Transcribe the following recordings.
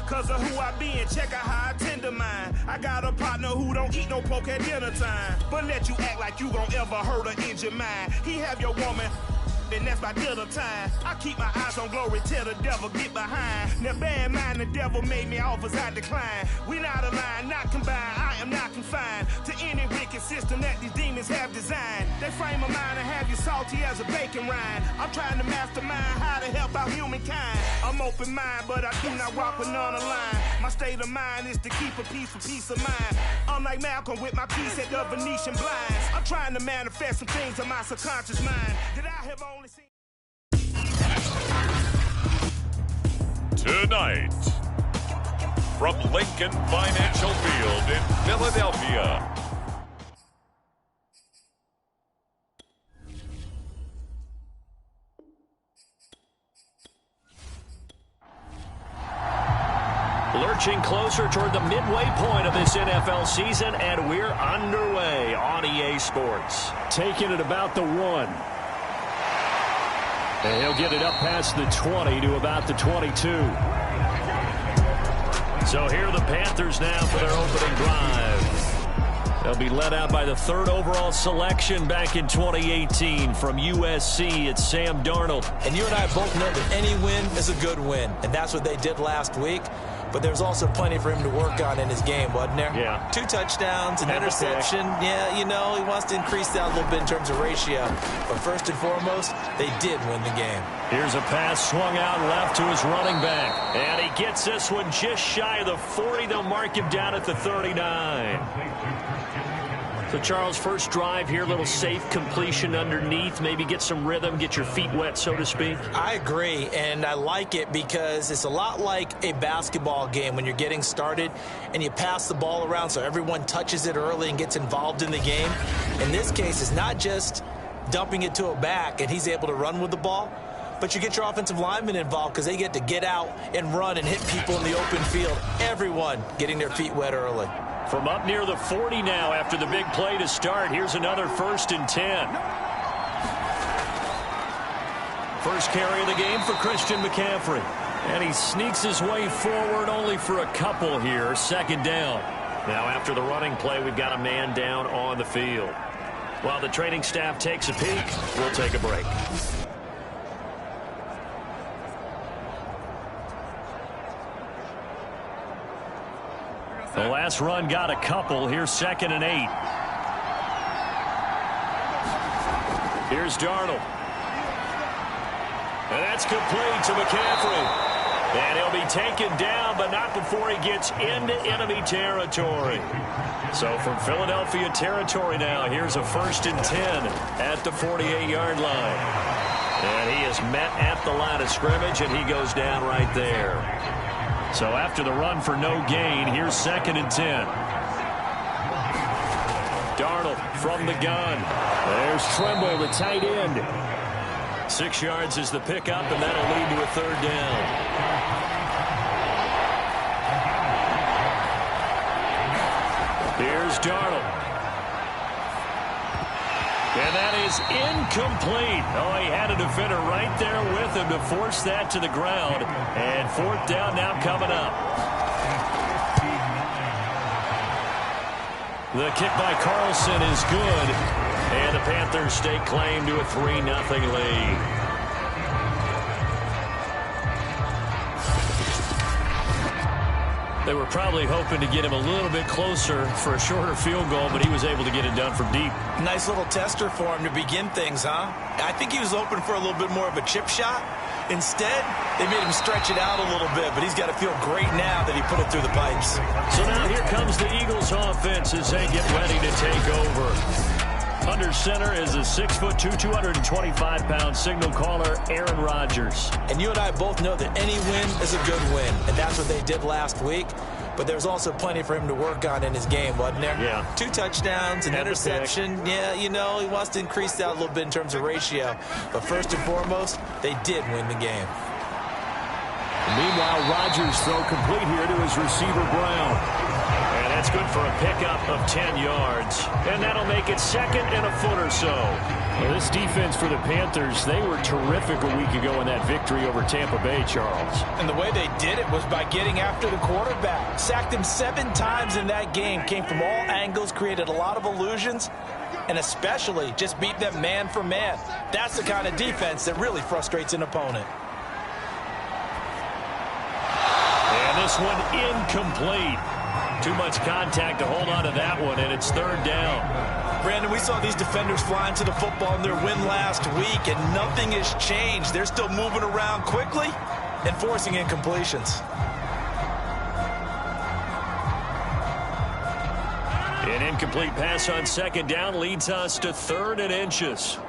Cause of who I be and check out how I tend to mine. I got a partner who don't eat no pork at dinner time, but let you act like you gon' ever hurt or injure mine. He have your woman, and that's by dinner time. I keep my eyes on glory till the devil get behind. Now bear in mind the devil made me offers I decline. We not aligned, not combined, I am not confined to any wicked system that these demons have designed. They frame a mind and have you salty as a bacon rind. I'm trying to mastermind how to help out humankind. I'm open mind, but I do not walk with none aligned. My state of mind is to keep a peaceful peace of mind. Unlike Malcolm with my piece at the Venetian blinds, I'm trying to manifest some things in my subconscious mind that I have only seen. Tonight, from Lincoln Financial Field in Philadelphia, lurching closer toward the midway point of this NFL season, and we're underway on EA Sports. Taking it about the 1. And he'll get it up past the 20 to about the 22. So here are the Panthers now for their opening drive. They'll be led out by the 3rd overall selection back in 2018 from USC. It's Sam Darnold. And you and I both know that any win is a good win, and that's what they did last week. But there's also plenty for him to work on in his game, wasn't there? Yeah. 2 touchdowns, an interception. Yeah, you know, he wants to increase that a little bit in terms of ratio. But first and foremost, they did win the game. Here's a pass swung out left to his running back. And he gets this one just shy of the 40. They'll mark him down at the 39. So, Charles, first drive here, little safe completion underneath. Maybe get some rhythm, get your feet wet, so to speak. I agree, and I like it because it's a lot like a basketball game when you're getting started and you pass the ball around so everyone touches it early and gets involved in the game. In this case, it's not just dumping it to a back and he's able to run with the ball, but you get your offensive linemen involved because they get to get out and run and hit people in the open field. Everyone getting their feet wet early. From up near the 40 now after the big play to start. Here's another 1st and 10. First carry of the game for Christian McCaffrey. And he sneaks his way forward only for a couple here. 2nd down. Now after the running play, we've got a man down on the field. While the training staff takes a peek, we'll take a break. The last run got a couple. Here's 2nd and 8. Here's Darnold. And that's complete to McCaffrey. And he'll be taken down, but not before he gets into enemy territory. So from Philadelphia territory now, here's a 1st and 10 at the 48-yard line. And he is met at the line of scrimmage, and he goes down right there. So after the run for no gain, here's 2nd and 10. Darnold from the gun. There's Tremble, the tight end. 6 yards is the pickup, and that'll lead to a 3rd down. Here's Darnold. And that is incomplete. Oh, he had a defender right there with him to force that to the ground. And 4th down now coming up. The kick by Carlson is good. And the Panthers stake claim to a 3-0 lead. They were probably hoping to get him a little bit closer for a shorter field goal, but he was able to get it done from deep. Nice little tester for him to begin things, huh? I think he was open for a little bit more of a chip shot. Instead, they made him stretch it out a little bit, but he's got to feel great now that he put it through the pipes. So now here comes the Eagles offense as they get ready to take over. Under center is a 6'2", 225-pound signal caller, Aaron Rodgers. And you and I both know that any win is a good win, and that's what they did last week. But there's also plenty for him to work on in his game, wasn't there? Yeah. 2 touchdowns, an interception. Yeah, you know, he wants to increase that a little bit in terms of ratio. But first and foremost, they did win the game. Meanwhile, Rodgers throw complete here to his receiver, Brown. And That's good for a pickup of 10 yards. And that'll make it 2nd and a foot or so. Well, this defense for the Panthers, they were terrific a week ago in that victory over Tampa Bay, Charles. And the way they did it was by getting after the quarterback. Sacked him 7 times in that game. Came from all angles, created a lot of illusions, and especially just beat them man for man. That's the kind of defense that really frustrates an opponent. And this one incomplete. Too much contact to hold on to that one, and it's 3rd down. Brandon, we saw these defenders fly into the football in their win last week, and nothing has changed. They're still moving around quickly and forcing incompletions. An incomplete pass on 2nd down leads us to 3rd and inches.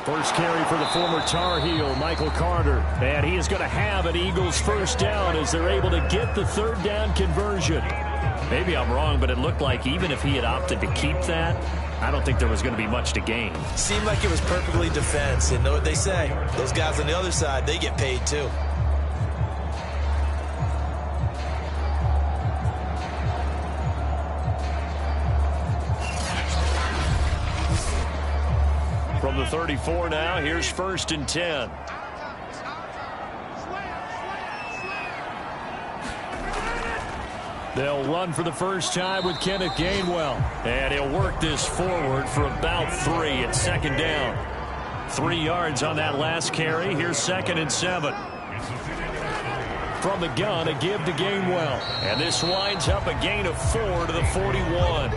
First carry for the former Tar Heel, Michael Carter. And he is going to have an Eagles first down as they're able to get the 3rd down conversion. Maybe I'm wrong, but it looked like even if he had opted to keep that, I don't think there was going to be much to gain. Seemed like it was perfectly defense. And know what they say? Those guys on the other side, they get paid too. From the 34 now, here's 1st and 10. They'll run for the first time with Kenneth Gainwell. And he'll work this forward for about 3 at 2nd down. 3 yards on that last carry. Here's 2nd and 7. From the gun, a give to Gainwell. And this winds up a gain of 4 to the 41.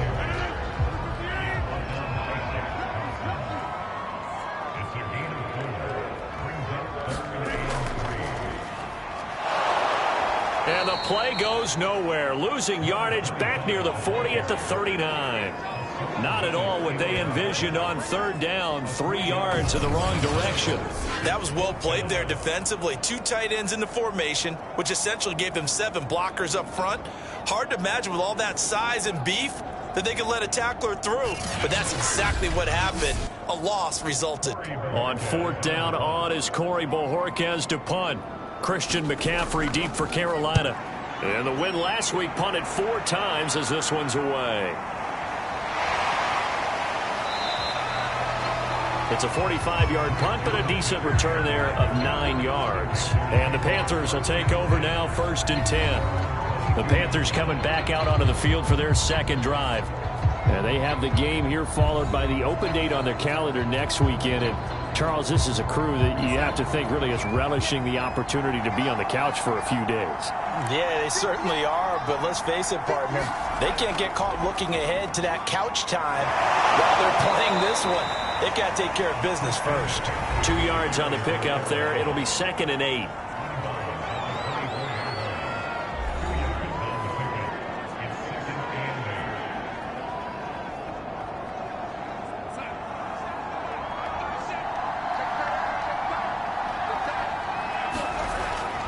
And the play goes nowhere. Losing yardage back near the 40 at the 39. Not at all what they envisioned on 3rd down. 3 yards in the wrong direction. That was well played there defensively. 2 tight ends in the formation, which essentially gave them 7 blockers up front. Hard to imagine with all that size and beef that they could let a tackler through. But that's exactly what happened. A loss resulted. On 4th down, on is Corey Bojorquez to punt. Christian McCaffrey deep for Carolina. And the win last week punted 4 times as this one's away. It's a 45-yard punt, but a decent return there of 9 yards. And the Panthers will take over now, 1st and 10. The Panthers coming back out onto the field for their 2nd drive. And they have the game here followed by the open date on their calendar next weekend. And Charles, this is a crew that you have to think really is relishing the opportunity to be on the couch for a few days. Yeah, they certainly are, but let's face it, partner. They can't get caught looking ahead to that couch time while they're playing this one. They've got to take care of business first. 2 yards on the pickup there. It'll be 2nd and 8.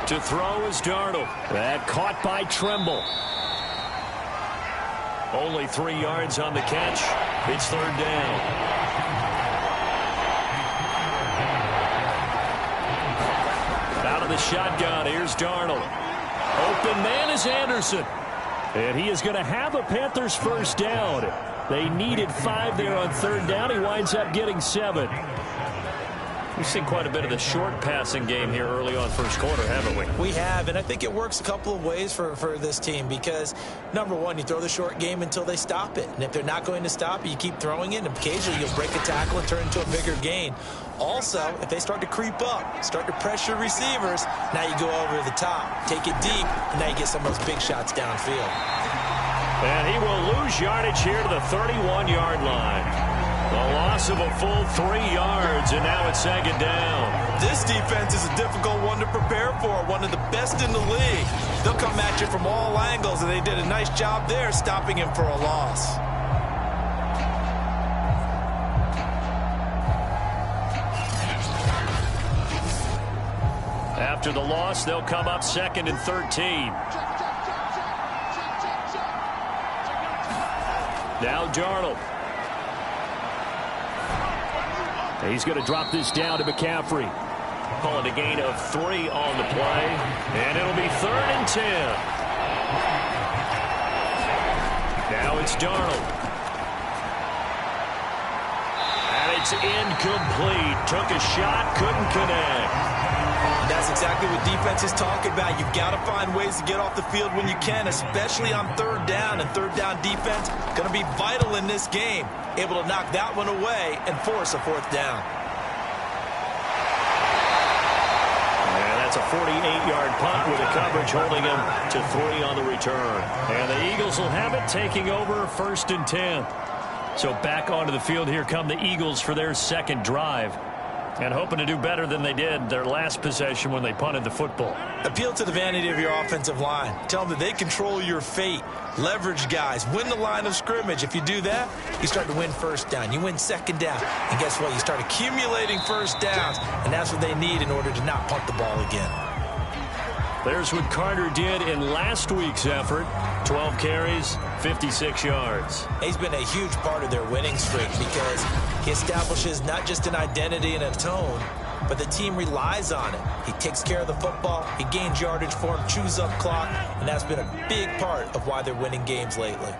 To throw is Darnold. That caught by Tremble. Only 3 yards on the catch. It's 3rd down. Out of the shotgun, here's Darnold. Open man is Anderson. And he is going to have a Panthers first down. They needed 5 there on 3rd down. He winds up getting 7. We've seen quite a bit of the short passing game here early on 1st quarter, haven't we? We have, and I think it works a couple of ways for this team because, number one, you throw the short game until they stop it. And if they're not going to stop it, you keep throwing it, and occasionally you'll break a tackle and turn it into a bigger gain. Also, if they start to creep up, start to pressure receivers, now you go over the top, take it deep, and now you get some of those big shots downfield. And he will lose yardage here to the 31-yard line. A loss of a full 3 yards, and now it's 2nd down. This defense is a difficult one to prepare for, one of the best in the league. They'll come at you from all angles, and they did a nice job there stopping him for a loss. After the loss, they'll come up 2nd and 13. Now Darnold. He's going to drop this down to McCaffrey. Calling a gain of 3 on the play. And it'll be 3rd and 10. Now it's Darnold. And it's incomplete. Took a shot, couldn't connect. That's exactly what defense is talking about. You've got to find ways to get off the field when you can, especially on 3rd down. And 3rd down defense going to be vital in this game. Able to knock that one away and force a 4th down. And that's a 48-yard punt with a coverage holding him to 3 on the return. And the Eagles will have it, taking over 1st and 10. So back onto the field, here come the Eagles for their 2nd drive. And hoping to do better than they did their last possession when they punted the football. Appeal to the vanity of your offensive line. Tell them that they control your fate. Leverage guys. Win the line of scrimmage. If you do that, you start to win 1st down. You win 2nd down. And guess what? You start accumulating 1st downs. And that's what they need in order to not punt the ball again. There's what Carter did in last week's effort. 12 carries, 56 yards. He's been a huge part of their winning streak because he establishes not just an identity and a tone, but the team relies on it. He takes care of the football, he gains yardage for him, chews up clock, and that's been a big part of why they're winning games lately.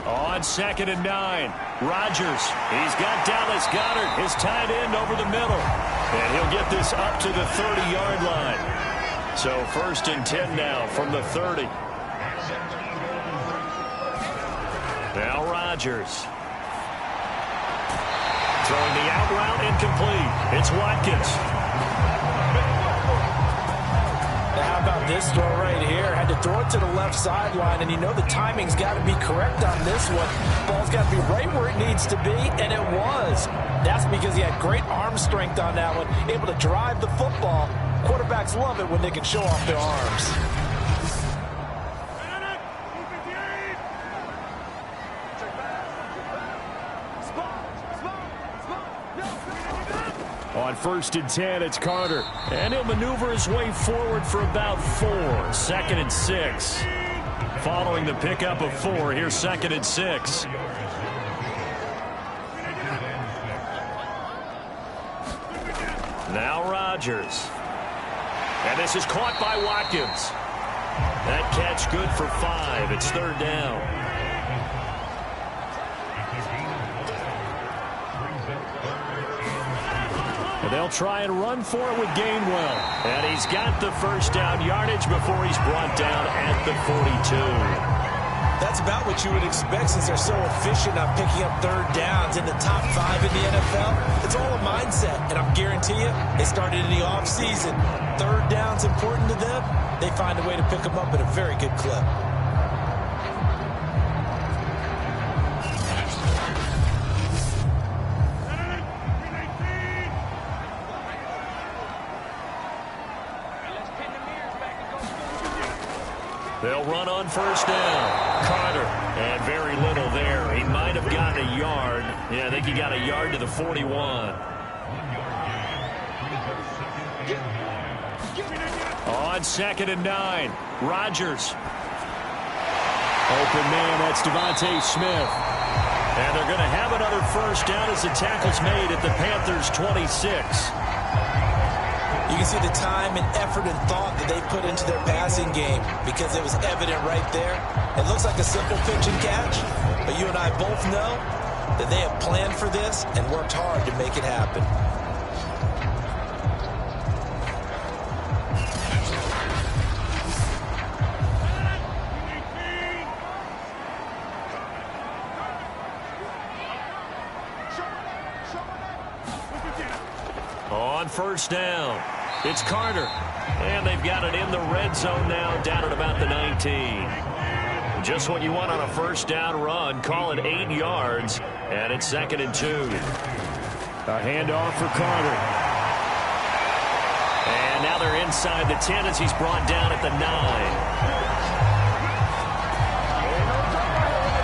On 2nd and 9, Rodgers. He's got Dallas Goedert, his tight end, over the middle. And he'll get this up to the 30-yard line. So 1st and 10 now from the 30. Now Rodgers. Throwing the out route, incomplete. It's Watkins. Now how about this throw right here? Had to throw it to the left sideline, and you know the timing's got to be correct on this one. Ball's got to be right where it needs to be, and it was. That's because he had great arm strength on that one, able to drive the football. Quarterbacks love it when they can show off their arms. On 1st and 10, it's Carter. And he'll maneuver his way forward for about 4. 2nd and 6. Following the pickup of 4, here's 2nd and 6. Now Rodgers. And this is caught by Watkins. That catch good for 5. It's 3rd down. And they'll try and run for it with Gainwell. And he's got the 1st down yardage before he's brought down at the 42. That's about what you would expect since they're so efficient on picking up 3rd downs in the top 5 in the NFL. It's all a mindset, and I'm guarantee you, they started in the offseason. 3rd down's important to them. They find a way to pick them up at a very good clip. They'll run on 1st down. Carter, and very little there. He might have gotten a yard. Yeah, I think he got a yard to the 41. On 2nd and 9, Rodgers. Open man, that's Devontae Smith. And they're going to have another 1st down as the tackle's made at the Panthers' 26. You can see the time and effort and thought that they put into their passing game because it was evident right there. It looks like a simple pitch and catch, but you and I both know that they have planned for this and worked hard to make it happen. On 1st down, it's Carter. And they've got it in the red zone now, down at about the 19. Just what you want on a 1st down run. Call it 8 yards, and it's 2nd and 2. A handoff for Carter. And now they're inside the 10 as he's brought down at the 9.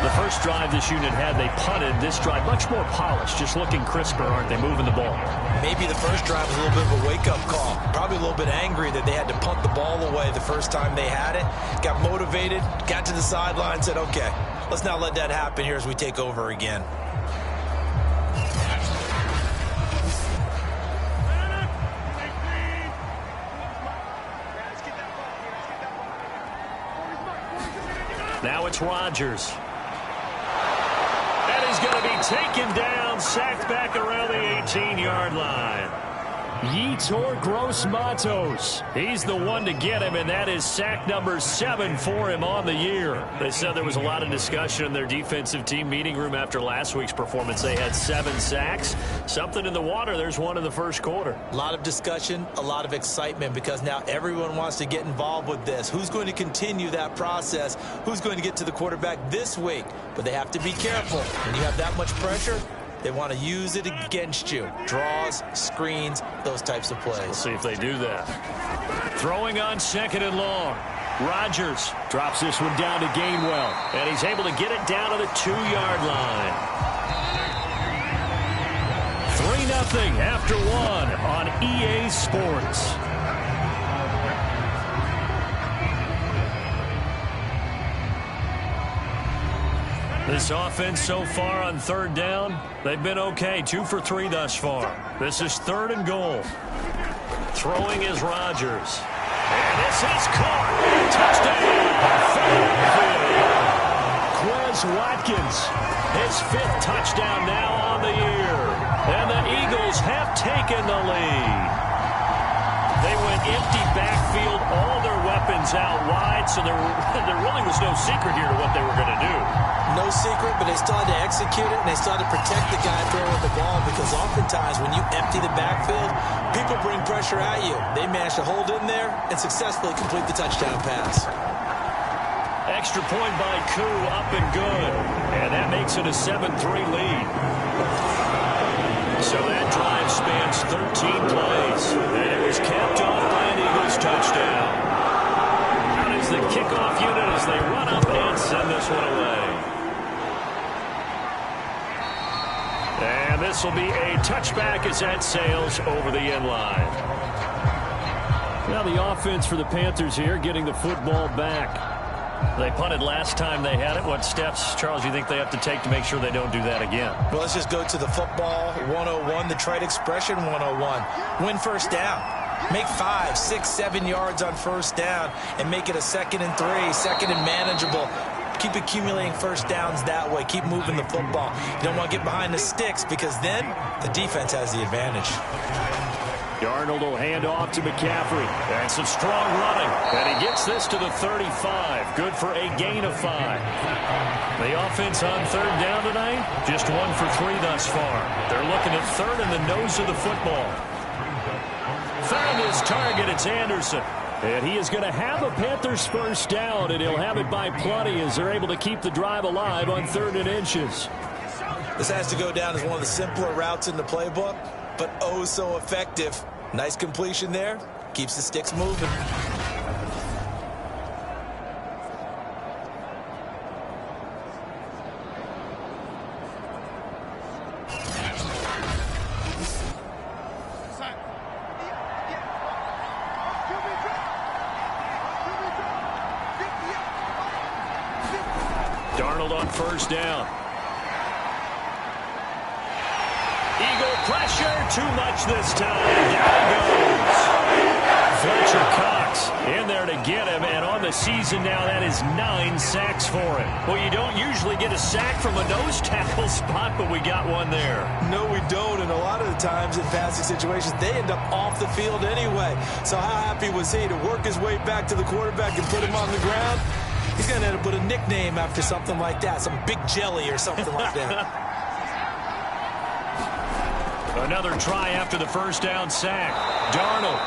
The first drive this unit had, they punted. This drive, much more polished, just looking crisper, aren't they, moving the ball? Maybe the first drive was a little bit of a wake-up call. Probably a little bit angry that they had to punt the ball away the first time they had it. Got motivated, got to the sideline, said, okay, let's not let that happen here as we take over again. Now it's Rodgers. And he's going to be taken down, sacked back around the 18-yard line. Yetur Gross-Matos. He's the one to get him, and that is sack number 7 for him on the year. They said there was a lot of discussion in their defensive team meeting room after last week's performance. They had 7 sacks. Something in the water. There's one in the first quarter. A lot of discussion, a lot of excitement, because now everyone wants to get involved with this. Who's going to continue that process? Who's going to get to the quarterback this week? But they have to be careful. When you have that much pressure, they want to use it against you. Draws, screens, those types of plays. We'll see if they do that. Throwing on 2nd and long. Rodgers drops this one down to Gainwell. And he's able to get it down to the 2-yard line. 3-0 after 1 on EA Sports. This offense so far on 3rd down, they've been okay. 2 for 3 thus far. This is 3rd and goal. Throwing is Rodgers. And this is caught. Touchdown. Quez Watkins. His 5th touchdown now on the year. And the Eagles have taken the lead. They went empty backfield, all their weapons out wide, so there really was no secret here to what they were going to do. No secret, but they still had to execute it, and they still had to protect the guy throwing the ball, because oftentimes when you empty the backfield, people bring pressure at you. They managed to hold in there and successfully complete the touchdown pass. Extra point by Koo, up and good. And that makes it a 7-3 lead. So that drive spans 13 plays. And it was capped off by an Eagles touchdown. Out is the kickoff unit as they run up and send this one away. And this will be a touchback as that sails over the end line. Now the offense for the Panthers here, getting the football back. They punted last time they had it. What steps, Charles, do you think they have to take to make sure they don't do that again? Well, let's just go to the football 101, the trade expression 101. Win first down. Make 5, 6, 7 yards on first down and make it a 2nd and 3, 2nd and manageable. Keep accumulating first downs that way. Keep moving the football. You don't want to get behind the sticks, because then the defense has the advantage. Darnold will hand off to McCaffrey. And some strong running. And he gets this to the 35. Good for a gain of 5. The offense on 3rd down tonight, just 1 for 3 thus far. They're looking at 3rd in the nose of the football. Found his target. It's Anderson. And he is going to have a Panthers first down, and he'll have it by plenty as they're able to keep the drive alive on 3rd and inches. This has to go down as one of the simpler routes in the playbook, but oh so effective. Nice completion there. Keeps the sticks moving. Darnold on first down. Eagle pressure, too much this time. Down goes. Fletcher Cox in there to get him, and on the season now, that is 9 sacks for him. Well, you don't usually get a sack from a nose tackle spot, but we got one there. No, we don't, and a lot of the times in passing situations, they end up off the field anyway. So how happy was he to work his way back to the quarterback and put him on the ground? He's going to end up with a nickname after something like that, some Big Jelly or something like that. Another try after the first down sack. Darnold.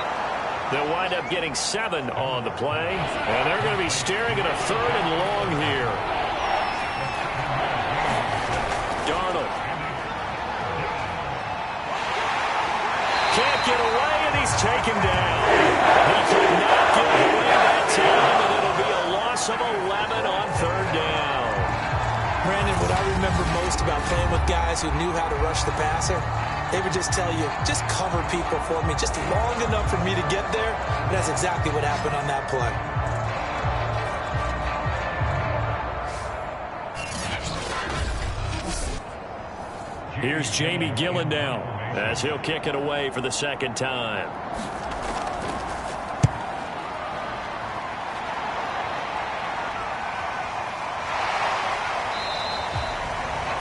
They'll wind up getting 7 on the play. And they're going to be staring at a 3rd and long here. Darnold. Can't get away, and he's taken down. He could not get away that time, and it'll be a loss of 11 on 3rd down. Brandon, what I remember most about playing with guys who knew how to rush the passer, they would just tell you, just cover people for me, just long enough for me to get there. And that's exactly what happened on that play. Here's Jamie Gillen now, as he'll kick it away for the 2nd time.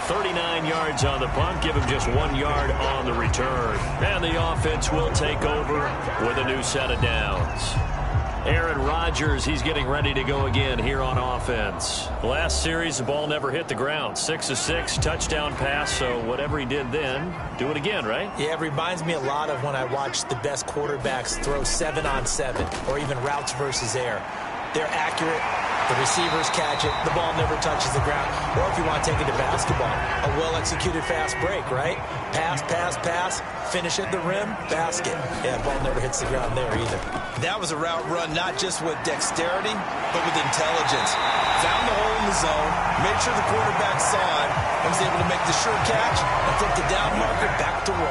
39 yards on the punt, give him just 1 yard on the return. And the offense will take over with a new set of downs. Aaron Rodgers, he's getting ready to go again here on offense. Last series, the ball never hit the ground. 6 of 6, touchdown pass, so whatever he did then, do it again, right? Yeah, it reminds me a lot of when I watched the best quarterbacks throw 7-on-7 or even routes versus air. They're accurate. The receivers catch it. The ball never touches the ground. Or if you want to take it to basketball, a well-executed fast break, right? Pass, pass, pass, finish at the rim, basket. Yeah, the ball never hits the ground there either. That was a route run not just with dexterity, but with intelligence. Found the hole in the zone, made sure the quarterback saw it, and was able to make the sure catch and flip the down marker back to 1.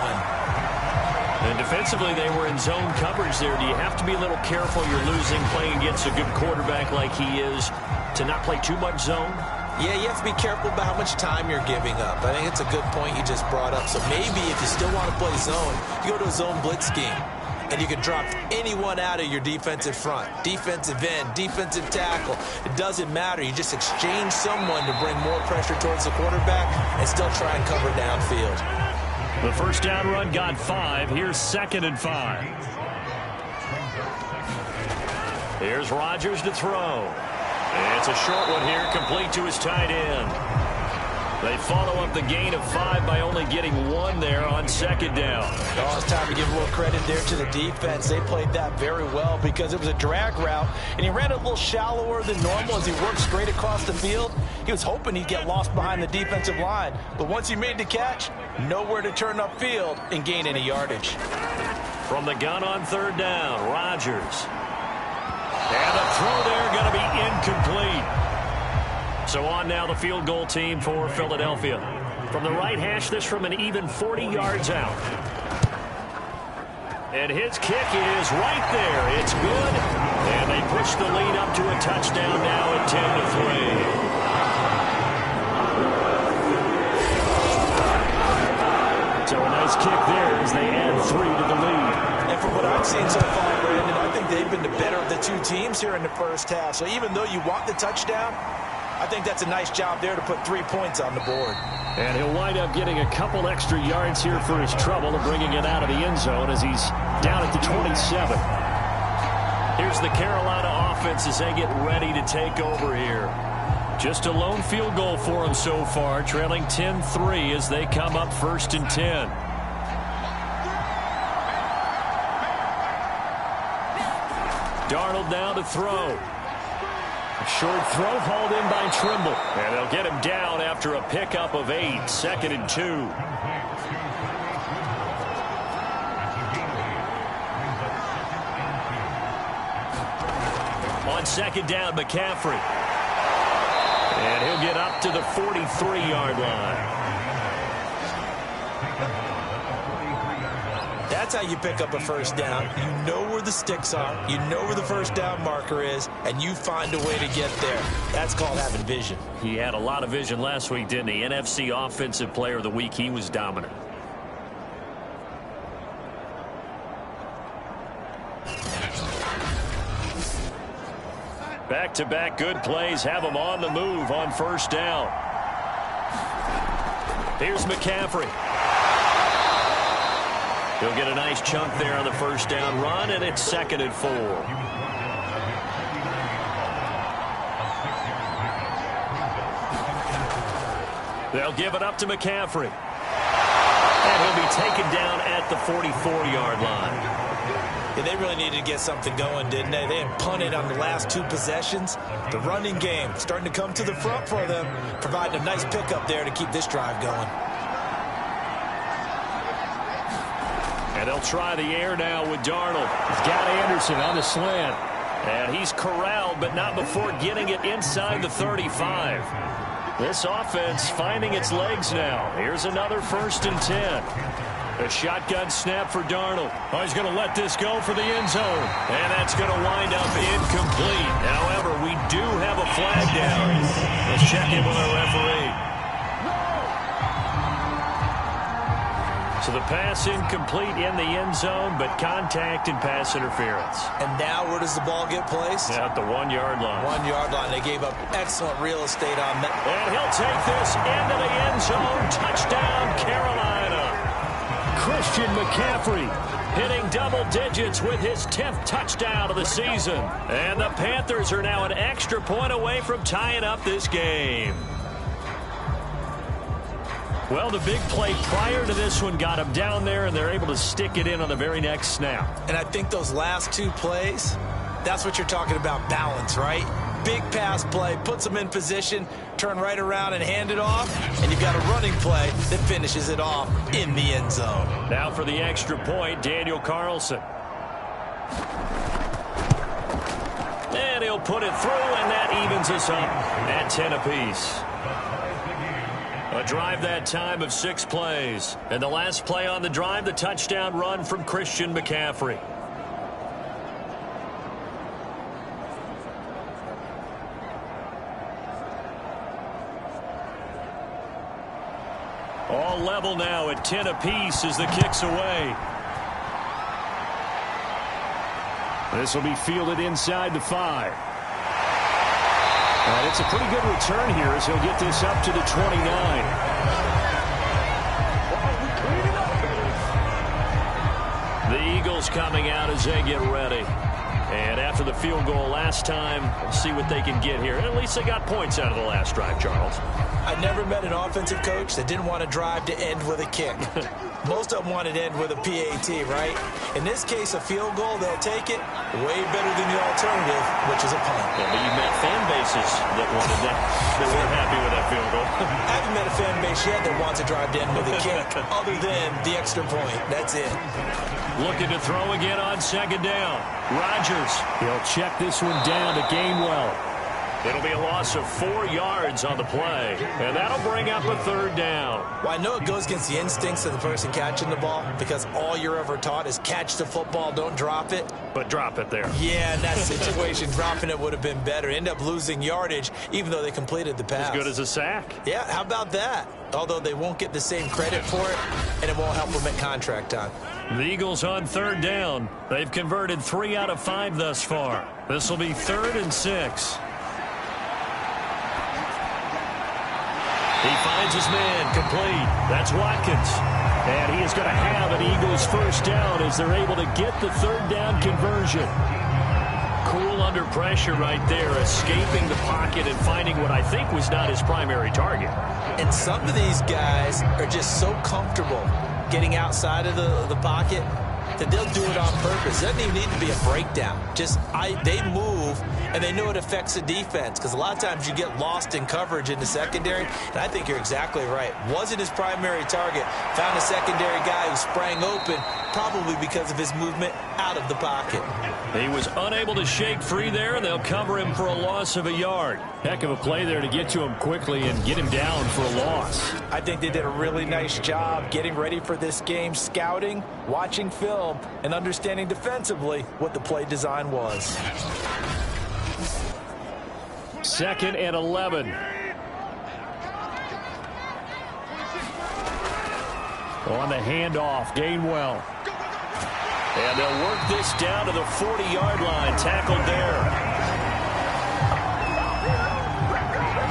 And defensively, they were in zone coverage there. Do you have to be a little careful? You're losing playing against a good quarterback like he is to not play too much zone? Yeah, you have to be careful about how much time you're giving up. I think it's a good point you just brought up. So maybe if you still want to play zone, you go to a zone blitz scheme. And you can drop anyone out of your defensive front, defensive end, defensive tackle. It doesn't matter. You just exchange someone to bring more pressure towards the quarterback and still try and cover downfield. The first down run got 5. Here's 2nd and 5. Here's Rodgers to throw. It's a short one here, complete to his tight end. They follow up the gain of 5 by only getting 1 there on 2nd down. Oh, it's time to give a little credit there to the defense. They played that very well because it was a drag route, and he ran it a little shallower than normal as he worked straight across the field. He was hoping he'd get lost behind the defensive line, but once he made the catch, nowhere to turn upfield and gain any yardage. From the gun on 3rd down, Rodgers. And the throw there going to be incomplete. So on now the field goal team for Philadelphia. From the right hash, this from an even 40 yards out. And his kick is right there. It's good. And they push the lead up to a touchdown now at 10-3. So a nice kick there as they add 3 to the lead. And from what I've seen so far, Brandon, I think they've been the better of the two teams here in the first half. So even though you want the touchdown, I think that's a nice job there to put 3 points on the board. And he'll wind up getting a couple extra yards here for his trouble and bringing it out of the end zone as he's down at the 27. Here's the Carolina offense as they get ready to take over here. Just a lone field goal for them so far, trailing 10-3 as they come up 1st and 10. Darnold now to throw. Short throw hauled in by Trimble. And they'll get him down after a pickup of 8. 2nd and 2. On 2nd down, McCaffrey. And he'll get up to the 43-yard line. That's how you pick up a first down. You know where the sticks are. You know where the first down marker is, and you find a way to get there. That's called having vision. He had a lot of vision last week, didn't he? NFC Offensive Player of the Week. He was dominant. Back-to-back good plays have him on the move on 1st down. Here's McCaffrey. He'll get a nice chunk there on the 1st down run, and it's 2nd and 4. They'll give it up to McCaffrey. And he'll be taken down at the 44-yard line. Yeah, they really needed to get something going, didn't they? They had punted on the last 2 possessions. The running game starting to come to the front for them, providing a nice pickup there to keep this drive going. And they'll try the air now with Darnold. He's got Anderson on the slant. And he's corralled, but not before getting it inside the 35. This offense finding its legs now. Here's another 1st and 10. A shotgun snap for Darnold. Oh, he's going to let this go for the end zone. And that's going to wind up incomplete. However, we do have a flag down. Let's check in with our referee. So the pass incomplete in the end zone, but contact and pass interference. And now where does the ball get placed? At the 1-yard line. 1-yard line. They gave up excellent real estate on that. And he'll take this into the end zone. Touchdown, Carolina. Christian McCaffrey hitting double digits with his 10th touchdown of the season. And the Panthers are now an extra point away from tying up this game. Well, the big play prior to this one got them down there, and they're able to stick it in on the very next snap. And I think those last two plays, that's what you're talking about, balance, right? Big pass play, puts them in position, turn right around and hand it off, and you've got a running play that finishes it off in the end zone. Now for the extra point, Daniel Carlson. And he'll put it through, and that evens us up at 10 apiece. A drive that time of 6 plays. And the last play on the drive, the touchdown run from Christian McCaffrey. All level now at 10 apiece as the kick's away. This will be fielded inside the 5. And it's a pretty good return here as he'll get this up to the 29. The Eagles coming out as they get ready. And after the field goal last time, we'll see what they can get here. At least they got points out of the last drive, Charles. I never met an offensive coach that didn't want to drive to end with a kick. Most of them wanted to end with a PAT, right? In this case, a field goal, they'll take it way better than the alternative, which is a punt. Yeah, but you've met fan bases that wanted that, that weren't happy with that field goal. I haven't met a fan base yet that wants to drive to end with a kick, other than the extra point. That's it. Looking to throw again on second down. Rodgers. He'll check this one down to Gainwell. It'll be a loss of 4 yards on the play, and that'll bring up a 3rd down. Well, I know it goes against the instincts of the person catching the ball because all you're ever taught is catch the football, don't drop it. But drop it there. Yeah, in that situation, dropping it would have been better. End up losing yardage, even though they completed the pass. As good as a sack. Yeah, how about that? Although they won't get the same credit for it, and it won't help them at contract time. The Eagles on 3rd down. They've converted 3 out of 5 thus far. This will be 3rd and 6. He finds his man complete. That's Watkins. And he is going to have an Eagles first down as they're able to get the 3rd down conversion. Cool under pressure right there, escaping the pocket and finding what I think was not his primary target. And some of these guys are just so comfortable getting outside of the pocket that they'll do it on purpose. It doesn't even need to be a breakdown. Just they move, and they know it affects the defense because a lot of times you get lost in coverage in the secondary, and I think you're exactly right. Wasn't his primary target. Found a secondary guy who sprang open, probably because of his movement out of the pocket. He was unable to shake free there, and they'll cover him for a loss of a yard. Heck of a play there to get to him quickly and get him down for a loss. I think they did a really nice job getting ready for this game, scouting, watching film, and understanding defensively what the play design was. 2nd and 11. On the handoff, Gainwell. And they'll work this down to the 40-yard line, tackled there.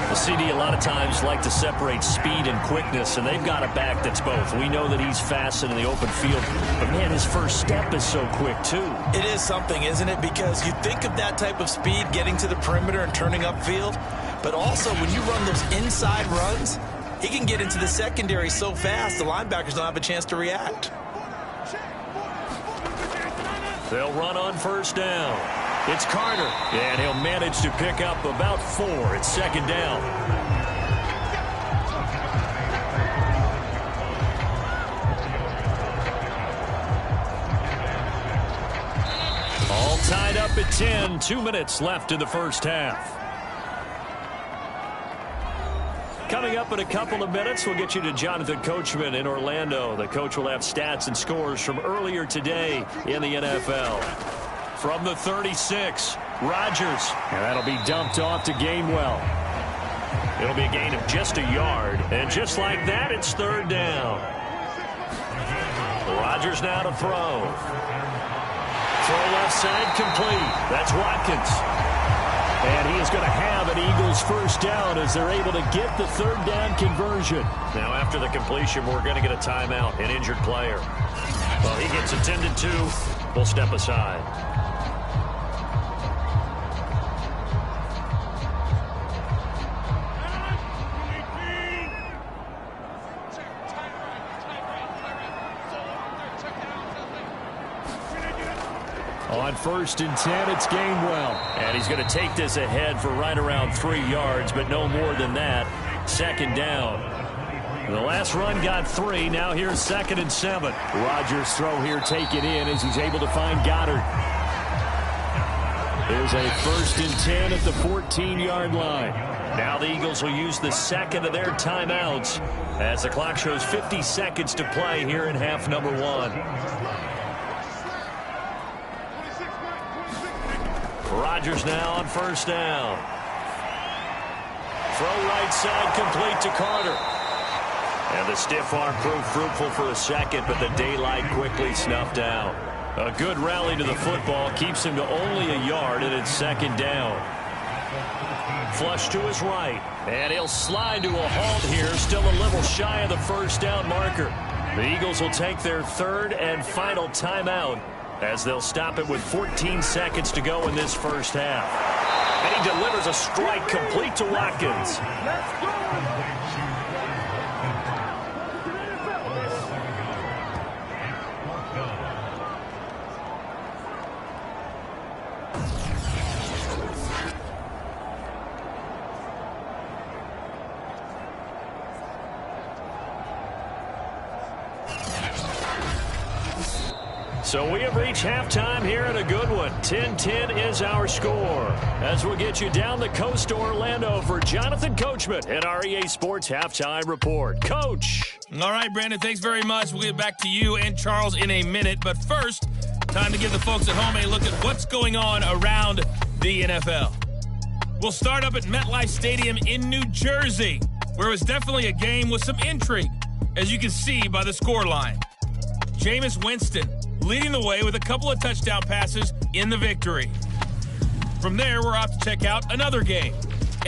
The CD a lot of times like to separate speed and quickness, and they've got a back that's both. We know that he's fast in the open field, but man, his first step is so quick too. It is something, isn't it? Because you think of that type of speed getting to the perimeter and turning upfield, but also when you run those inside runs, he can get into the secondary so fast the linebackers don't have a chance to react. They'll run on 1st down. It's Carter, and he'll manage to pick up about 4. It's 2nd down. All tied up at 10. 2 minutes left in the first half. Coming up in a couple of minutes, we'll get you to Jonathan Coachman in Orlando. The coach will have stats and scores from earlier today in the NFL. From the 36, Rodgers. And that'll be dumped off to Gainwell. It'll be a gain of just a yard. And just like that, it's 3rd down. Rodgers now to throw. Throw left side complete. That's Watkins. And he is going to have an Eagles first down as they're able to get the third down conversion. Now after the completion, we're going to get a timeout, an injured player. Well, he gets attended to. We'll step aside. On 1st and 10, it's Gainwell. And he's going to take this ahead for right around 3 yards, but no more than that. 2nd down. The last run got 3. Now here's 2nd and 7. Rodgers' throw here taken in as he's able to find Goddard. There's a 1st and 10 at the 14-yard line. Now the Eagles will use the second of their timeouts as the clock shows 50 seconds to play here in half number 1. Rodgers now on 1st down. Throw right side complete to Carter. And the stiff arm proved fruitful for a second, but the daylight quickly snuffed out. A good rally to the football keeps him to only a yard, and it's 2nd down. Flush to his right, and he'll slide to a halt here, still a little shy of the 1st down marker. The Eagles will take their 3rd and final timeout as they'll stop it with 14 seconds to go in this first half. And he delivers a strike complete to Watkins. Let's go! So we have reached halftime here at a good one. 10-10 is our score. As we'll get you down the coast to Orlando for Jonathan Coachman at our EA Sports Halftime Report. Coach. All right, Brandon, thanks very much. We'll get back to you and Charles in a minute. But first, time to give the folks at home a look at what's going on around the NFL. We'll start up at MetLife Stadium in New Jersey, where it was definitely a game with some intrigue, as you can see by the scoreline. Jameis Winston leading the way with a couple of touchdown passes in the victory. From there, we're off to check out another game.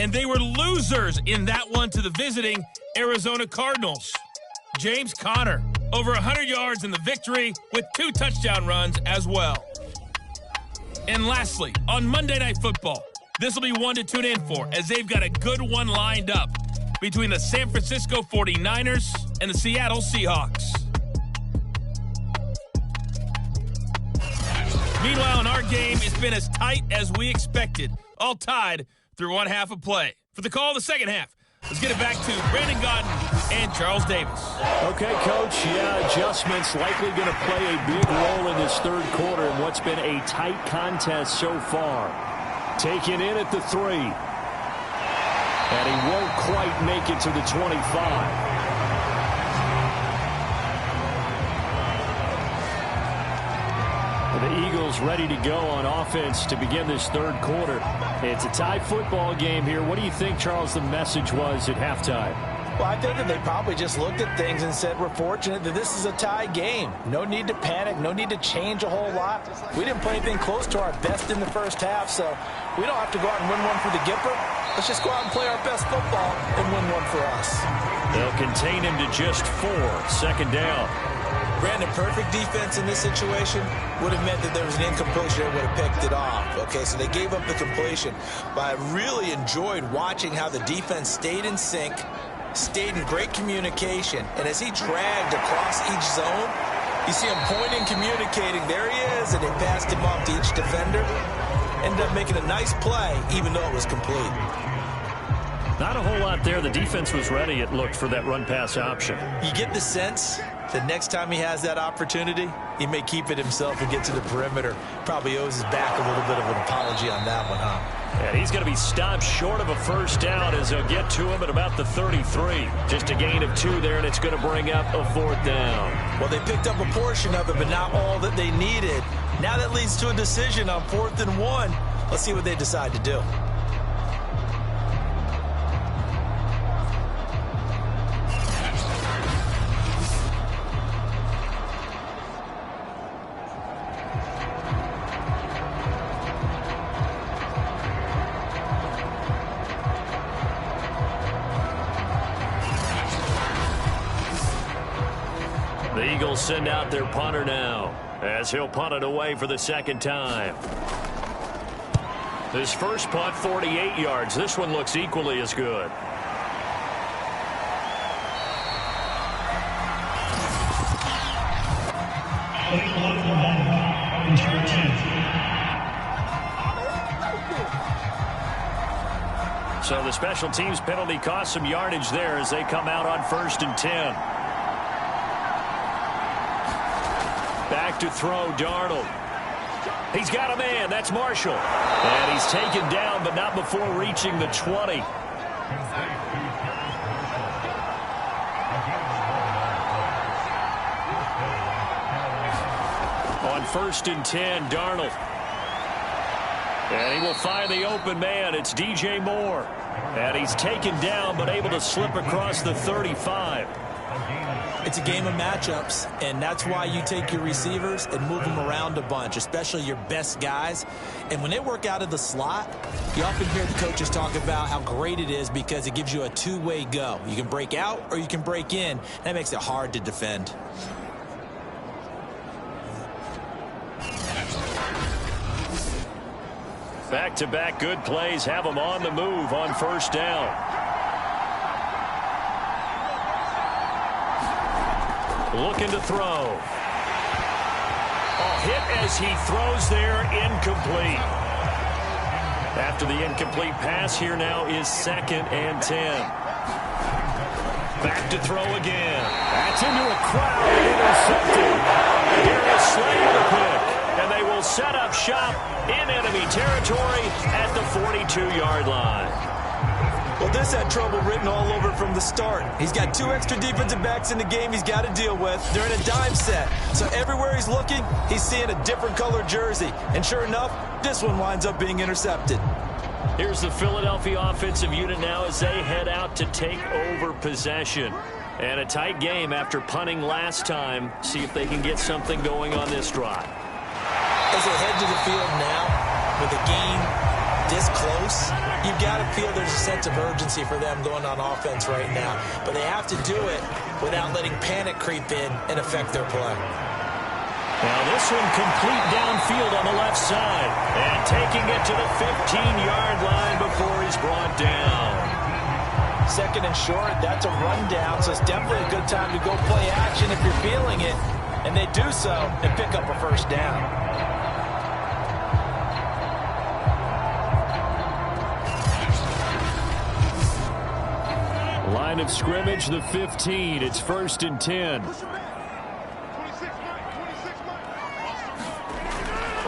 And they were losers in that one to the visiting Arizona Cardinals. James Conner, over 100 yards in the victory with 2 touchdown runs as well. And lastly, on Monday Night Football, this will be one to tune in for, as they've got a good one lined up between the San Francisco 49ers and the Seattle Seahawks. Meanwhile, in our game, it's been as tight as we expected, all tied through one half of play. For the call of the second half, let's get it back to Brandon Gaudin and Charles Davis. Okay, Coach, adjustments likely going to play a big role in this third quarter in what's been a tight contest so far. Taken in at the 3. And he won't quite make it to the 25. The Eagles ready to go on offense to begin this third quarter. It's a tie football game here. What do you think, Charles, the message was at halftime? Well, I think that they probably just looked at things and said, we're fortunate that this is a tie game. No need to panic. No need to change a whole lot. We didn't play anything close to our best in the first half, so we don't have to go out and win one for the Gipper. Let's just go out and play our best football and win one for us. They'll contain him to just 4. 2nd down. Brandon, perfect defense in this situation would have meant that there was an incompletion that would have picked it off. Okay, so they gave up the completion. But I really enjoyed watching how the defense stayed in sync, stayed in great communication, and as he dragged across each zone, you see him pointing, communicating. There he is, and they passed him off to each defender. Ended up making a nice play, even though it was complete. Not a whole lot there. The defense was ready, it looked, for that run-pass option. You get the sense that next time he has that opportunity, he may keep it himself and get to the perimeter. Probably owes his back a little bit of an apology on that one, huh? And he's going to be stopped short of a first down as they'll get to him at about the 33. Just a gain of 2 there, and it's going to bring up a 4th down. Well, they picked up a portion of it, but not all that they needed. Now that leads to a decision on 4th and 1. Let's see what they decide to do. Eagles send out their punter now, as he'll punt it away for the second time. His first punt, 48 yards. This one looks equally as good. So the special teams penalty cost some yardage there as they come out on 1st and 10. Back to throw, Darnold. He's got a man. That's Marshall. And he's taken down, but not before reaching the 20. On 1st and 10, Darnold. And he will find the open man. It's DJ Moore. And he's taken down, but able to slip across the 35. It's a game of matchups, and that's why you take your receivers and move them around a bunch, especially your best guys. And when they work out of the slot, you often hear the coaches talk about how great it is because it gives you a two-way go. You can break out or you can break in. That makes it hard to defend. Back-to-back good plays have them on the move on 1st down. Looking to throw. Hit as he throws there, incomplete. After the incomplete pass, here now is 2nd and 10. Back to throw again. That's into a crowd and intercepted. Here is Slay the pick. And they will set up shop in enemy territory at the 42-yard line. Well, this had trouble written all over from the start. He's got 2 extra defensive backs in the game he's got to deal with. They're in a dime set. So everywhere he's looking, he's seeing a different color jersey. And sure enough, this one winds up being intercepted. Here's the Philadelphia offensive unit now as they head out to take over possession. And a tight game after punting last time. See if they can get something going on this drive. As they head to the field now, with the game this close, you've got to feel there's a sense of urgency for them going on offense right now. But they have to do it without letting panic creep in and affect their play. Now this one complete downfield on the left side. And taking it to the 15-yard line before he's brought down. 2nd and short, that's a rundown, so it's definitely a good time to go play action if you're feeling it. And they do so and pick up a 1st down. Line of scrimmage, the 15. It's 1st and 10.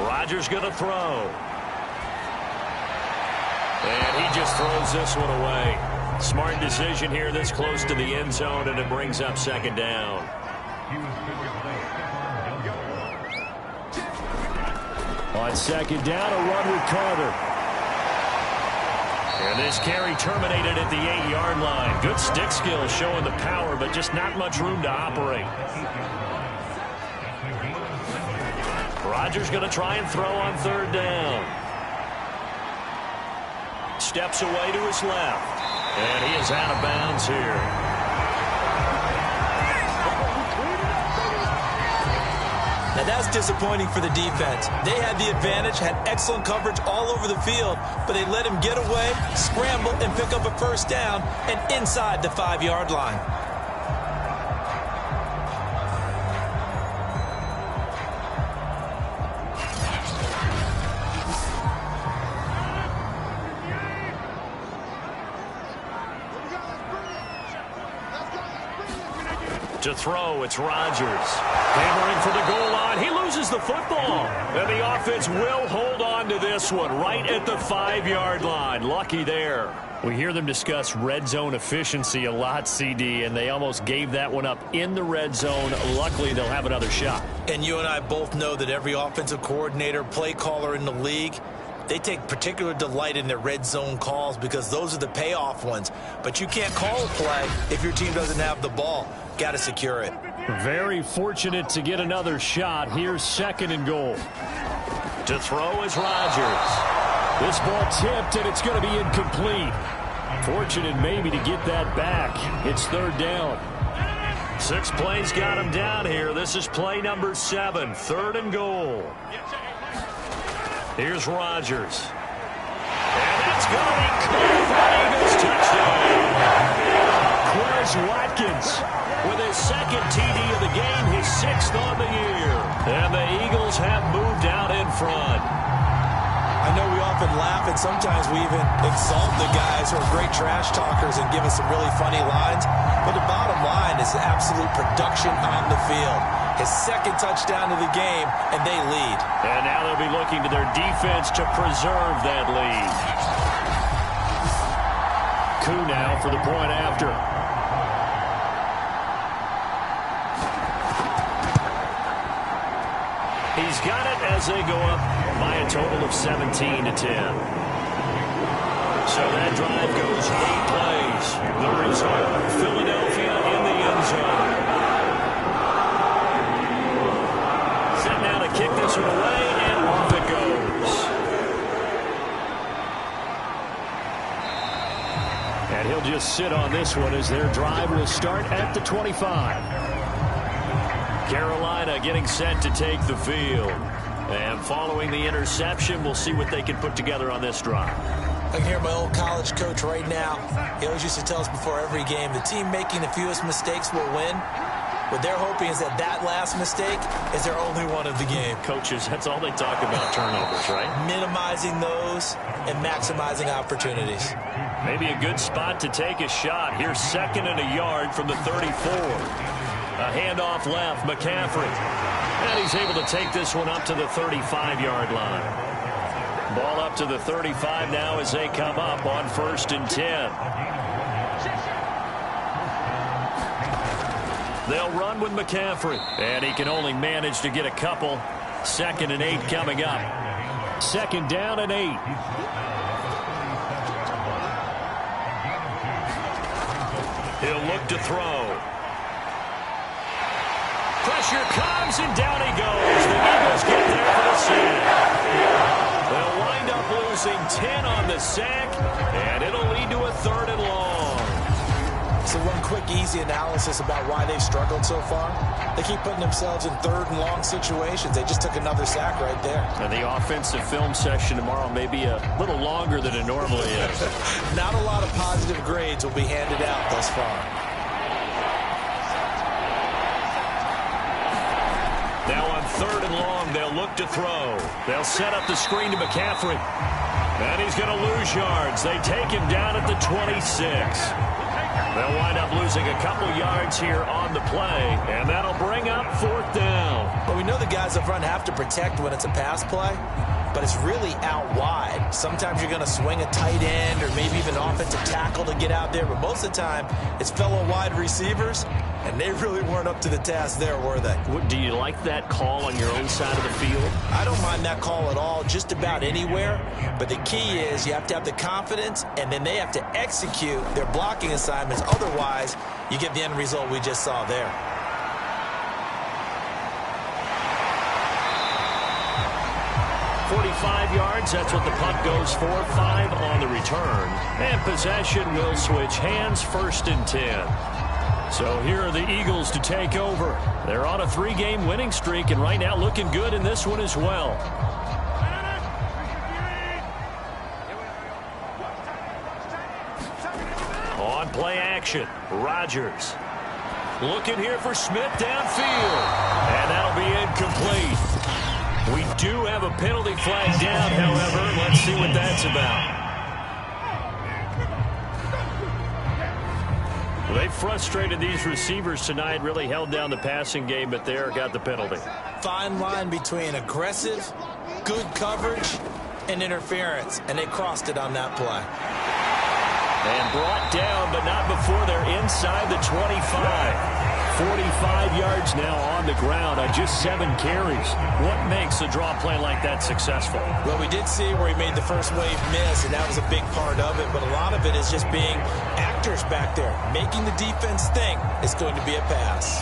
Rodgers going to throw. And he just throws this one away. Smart decision here this close to the end zone, and it brings up 2nd down. On 2nd down, a run with Carter. And this carry terminated at the 8-yard line. Good stick skills showing the power, but just not much room to operate. Rodgers going to try and throw on 3rd down. Steps away to his left. And he is out of bounds here. Now that's disappointing for the defense. They had the advantage, had excellent coverage all over the field, but they let him get away, scramble, and pick up a 1st down and inside the 5-yard line. To throw, it's Rodgers. Hammering for the goal line. He loses the football. And the offense will hold on to this one right at the 5-yard line. Lucky there. We hear them discuss red zone efficiency a lot, CD, and they almost gave that one up in the red zone. Luckily, they'll have another shot. And you and I both know that every offensive coordinator, play caller in the league, they take particular delight in their red zone calls because those are the payoff ones. But you can't call a play if your team doesn't have the ball. Got to secure it. Very fortunate to get another shot. Here's 2nd and goal. To throw is Rodgers. This ball tipped, and it's going to be incomplete. Fortunate maybe to get that back. It's 3rd down. 6 plays got him down here. This is play number 7, 3rd and goal. Here's Rodgers. And that's going to be caught for an Eagles touchdown. Quez Watkins with his 2nd TD of the game, his 6th on the year. And the Eagles have moved out in front. I know we often laugh, and sometimes we even exalt the guys who are great trash talkers and give us some really funny lines. But the bottom line is absolute production on the field. His 2nd touchdown of the game, and they lead. And now they'll be looking to their defense to preserve that lead. Koo now for the point after. He's got it as they go up by a total of 17-10. So that drive goes 8 plays. The result, Philadelphia in the end zone. Set now to kick this one away, and off it goes. And he'll just sit on this one as their drive will start at the 25. Carolina getting set to take the field. And following the interception, we'll see what they can put together on this drive. I can hear my old college coach right now. He always used to tell us before every game, the team making the fewest mistakes will win. What they're hoping is that that last mistake is their only one of the game. Coaches, that's all they talk about, turnovers, right? Minimizing those and maximizing opportunities. Maybe a good spot to take a shot. Here's 2nd and a yard from the 34. A handoff left, McCaffrey. And he's able to take this one up to the 35-yard line. Ball up to the 35 now as they come up on 1st and 10. They'll run with McCaffrey. And he can only manage to get a couple. 2nd and 8 coming up. 2nd down and 8. He'll look to throw. Pressure comes, and down he goes. The Eagles get there for the sack. They'll wind up losing 10 on the sack, and it'll lead to a 3rd and long. So one quick, easy analysis about why they've struggled so far. They keep putting themselves in 3rd and long situations. They just took another sack right there. And the offensive film session tomorrow may be a little longer than it normally is. Not a lot of positive grades will be handed out thus far. Now on 3rd and long, they'll look to throw. They'll set up the screen to McCaffrey. And he's going to lose yards. They take him down at the 26. They'll wind up losing a couple yards here on the play, and that'll bring up 4th down. But we know the guys up front have to protect when it's a pass play, but it's really out wide. Sometimes you're going to swing a tight end or maybe even offensive tackle to get out there, but most of the time it's fellow wide receivers, and they really weren't up to the task there, were they? Do you like that call on your own side of the field? I don't mind that call at all, just about anywhere. But the key is you have to have the confidence, and then they have to execute their blocking assignments. Otherwise, you get the end result we just saw there. .45 yards, that's what the punt goes for. 5 on the return. And possession will switch hands, 1st and 10. So here are the Eagles to take over. They're on a 3-game winning streak, and right now looking good in this one as well. On play action, Rodgers. Looking here for Smith downfield. And that'll be incomplete. We do have a penalty flag down, however. Let's see what that's about. They frustrated these receivers tonight, really held down the passing game, but there got the penalty. Fine line between aggressive, good coverage, and interference, and they crossed it on that play. And brought down, but not before they're inside the 25. 45 yards now on the ground on just 7 carries. What makes a draw play like that successful? Well, we did see where he made the first wave miss, and that was a big part of it. But a lot of it is just being actors back there, making the defense think it's going to be a pass.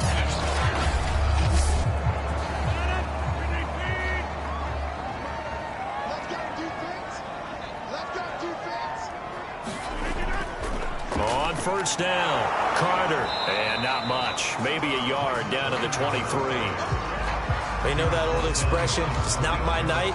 On first down. Carter, and not much. Maybe a yard down to the 23. You know that old expression, it's not my night?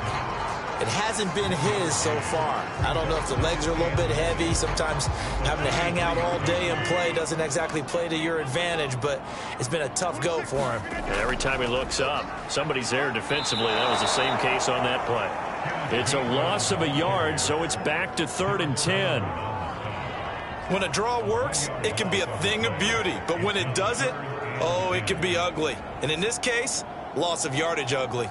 It hasn't been his so far. I don't know if the legs are a little bit heavy. Sometimes having to hang out all day and play doesn't exactly play to your advantage, but it's been a tough go for him. And every time he looks up, somebody's there defensively. That was the same case on that play. It's a loss of a yard, so it's back to 3rd and 10. When a draw works, it can be a thing of beauty. But when it doesn't, oh, it can be ugly. And in this case, loss of yardage ugly.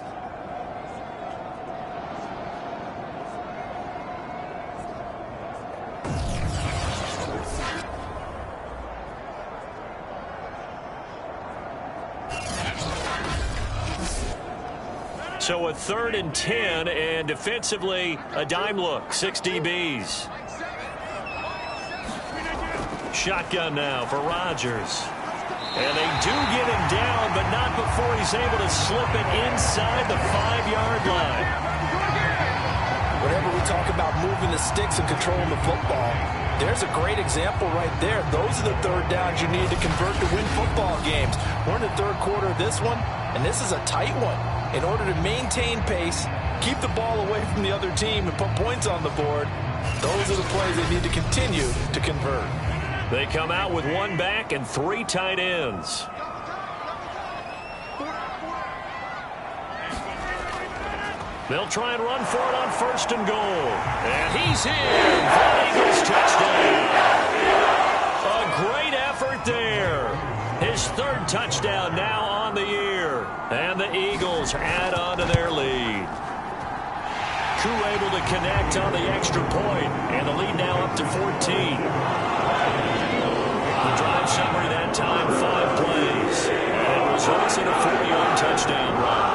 So a 3rd and 10, and defensively, a dime look, 6 DBs. Shotgun now for Rodgers. And they do get him down, but not before he's able to slip it inside the 5-yard line. Whenever we talk about moving the sticks and controlling the football, there's a great example right there. Those are the 3rd downs you need to convert to win football games. We're in the 3rd quarter of this one, and this is a tight one. In order to maintain pace, keep the ball away from the other team, and put points on the board, those are the plays they need to continue to convert. They come out with 1 back and 3 tight ends. They'll try and run for it on 1st and goal. And he's in for an Eagles touchdown. A great effort there. His 3rd touchdown now on the year. And the Eagles add on to their lead. Koo able to connect on the extra point, and the lead now up to 14. The drive summary that time, 5 plays. And it results in a 40-yard touchdown run.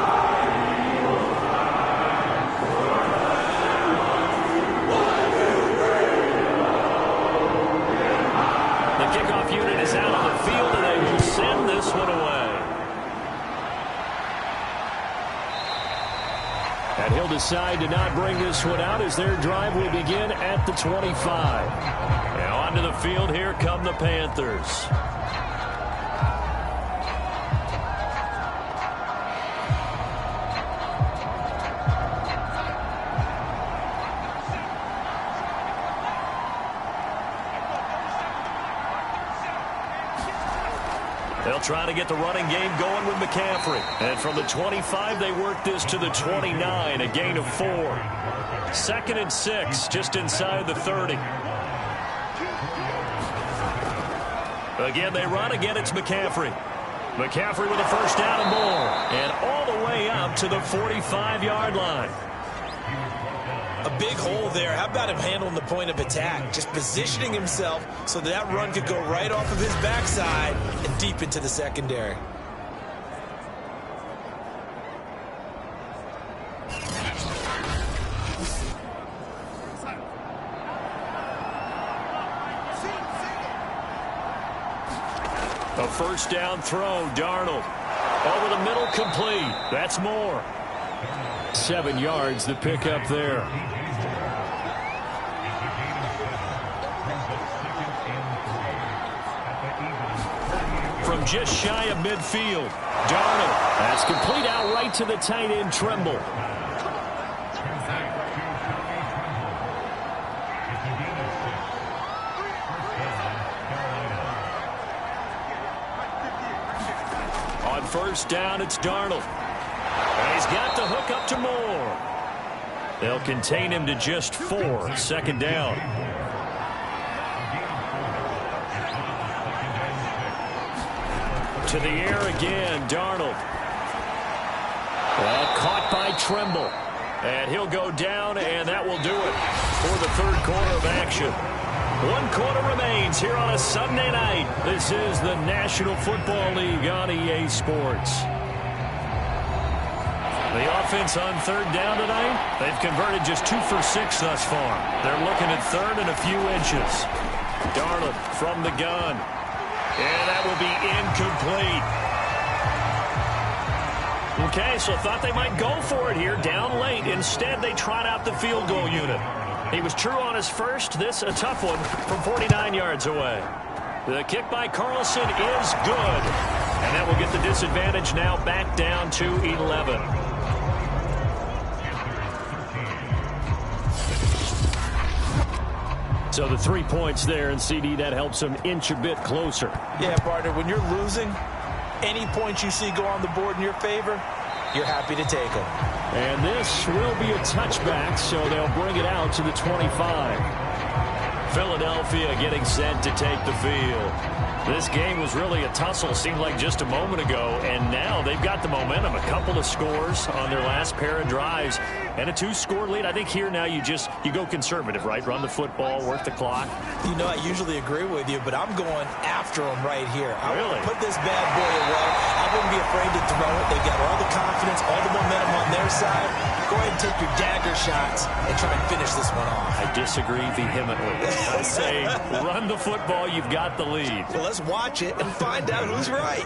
The kickoff unit is out on the field, and they will send this one away. And he'll decide to not bring this one out as their drive will begin at the 25. Now onto the field, here come the Panthers. They'll try to get the running game going with McCaffrey. And from the 25, they work this to the 29, a gain of 4. 2nd and 6, just inside the 30. Again, they run. Again, it's McCaffrey. McCaffrey with a 1st down and more. And all the way up to the 45-yard line. A big hole there. How about him handling the point of attack? Just positioning himself so that run could go right off of his backside and deep into the secondary. A 1st down throw, Darnold. Over the middle, complete. That's more. 7 yards, the pickup there. From just shy of midfield, Darnold. That's complete out right to the tight end, Tremble. On 1st down, it's Darnold. And he's got the hook up to Moore. They'll contain him to just 4. 2nd down. To the air again, Darnold. Caught by Tremble. And he'll go down, and that will do it for the 3rd quarter of action. 1 quarter remains here on a Sunday night. This is the National Football League on EA Sports. The offense on 3rd down tonight, they've converted just 2 for 6 thus far. They're looking at 3rd and a few inches. Darnold from the gun. And that will be incomplete. Okay, so thought they might go for it here, down late. Instead, they trot out the field goal unit. He was true on his first. This, a tough one from 49 yards away. The kick by Carlson is good. And that will get the disadvantage now back down to 11. So the 3 points there, and CD, that helps them inch a bit closer. Yeah, partner, when you're losing, any points you see go on the board in your favor, you're happy to take them. And this will be a touchback, so they'll bring it out to the 25. Philadelphia getting set to take the field. This game was really a tussle, seemed like just a moment ago, and now they've got the momentum. A couple of scores on their last pair of drives, and a 2-score lead. I think here now you go conservative, right? Run the football, work the clock. You know, I usually agree with you, but I'm going after them right here. I Really? want to put this bad boy away. I wouldn't be afraid to throw it. They've got all the confidence, all the momentum on their side. Go ahead and take your dagger shots and try and finish this one off. I disagree vehemently. I say run the football, you've got the lead. Well, let's watch it and find out who's right.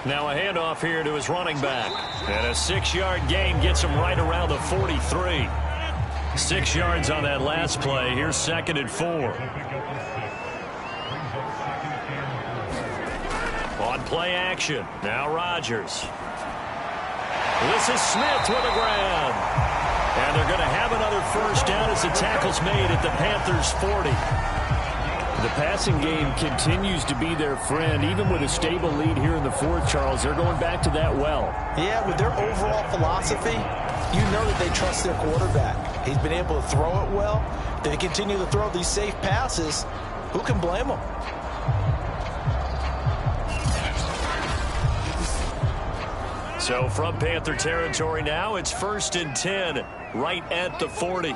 Now a handoff here to his running back. And a 6-yard gain gets him right around the 43. 6 yards on that last play. Here's 2nd and 4. On play action. Now Rodgers. This is Smith with a grab. And they're going to have another first down as the tackle's made at the Panthers' 40. The passing game continues to be their friend. Even with a stable lead here in the 4th, Charles, they're going back to that well. Yeah, with their overall philosophy, you know that they trust their quarterback. He's been able to throw it well. They continue to throw these safe passes. Who can blame them? So from Panther territory now, it's 1st and 10 right at the 40.